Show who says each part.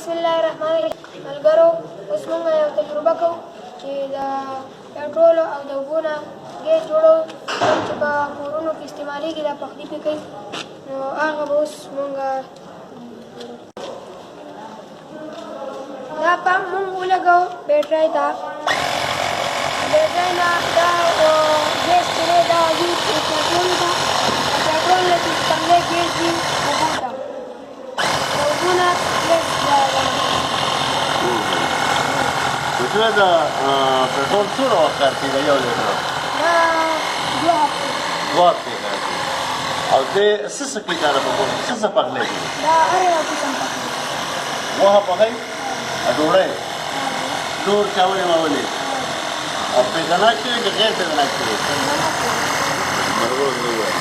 Speaker 1: بسم الله الرحمن الرحیم. ملګرو، اوس موږ یو تجربه کوو چې د پټرولو او د اوبو نه ګیس جوړوو، کوم چې په کورونو کې استعمالیږي، دا پخلي پرې کوي. نو هغه به اوس موږ دا پمپ موږ ولګوو بیټرۍ ته. بیټرۍ نه دا ګیس چې دی دا ځي پټرولو ته، پټرول نه چې څنګه ګیس ځي اوبو ته، د اوبو نه ګیس
Speaker 2: دا د پټرول څومره وخت کار کوي یو لیټر؟
Speaker 1: دا 2 هفتې.
Speaker 2: 2 هفتې کار کوي. او دې څه څه کوي دا په کور کې څه څه پخلی کوي؟
Speaker 1: دا هر یو قسم پخلی.
Speaker 2: غوښه پخوي او ډوډۍ نور چاولې واولې او پیزناک کوي که غیر پیزناک کوي؟ مرغوز ووایي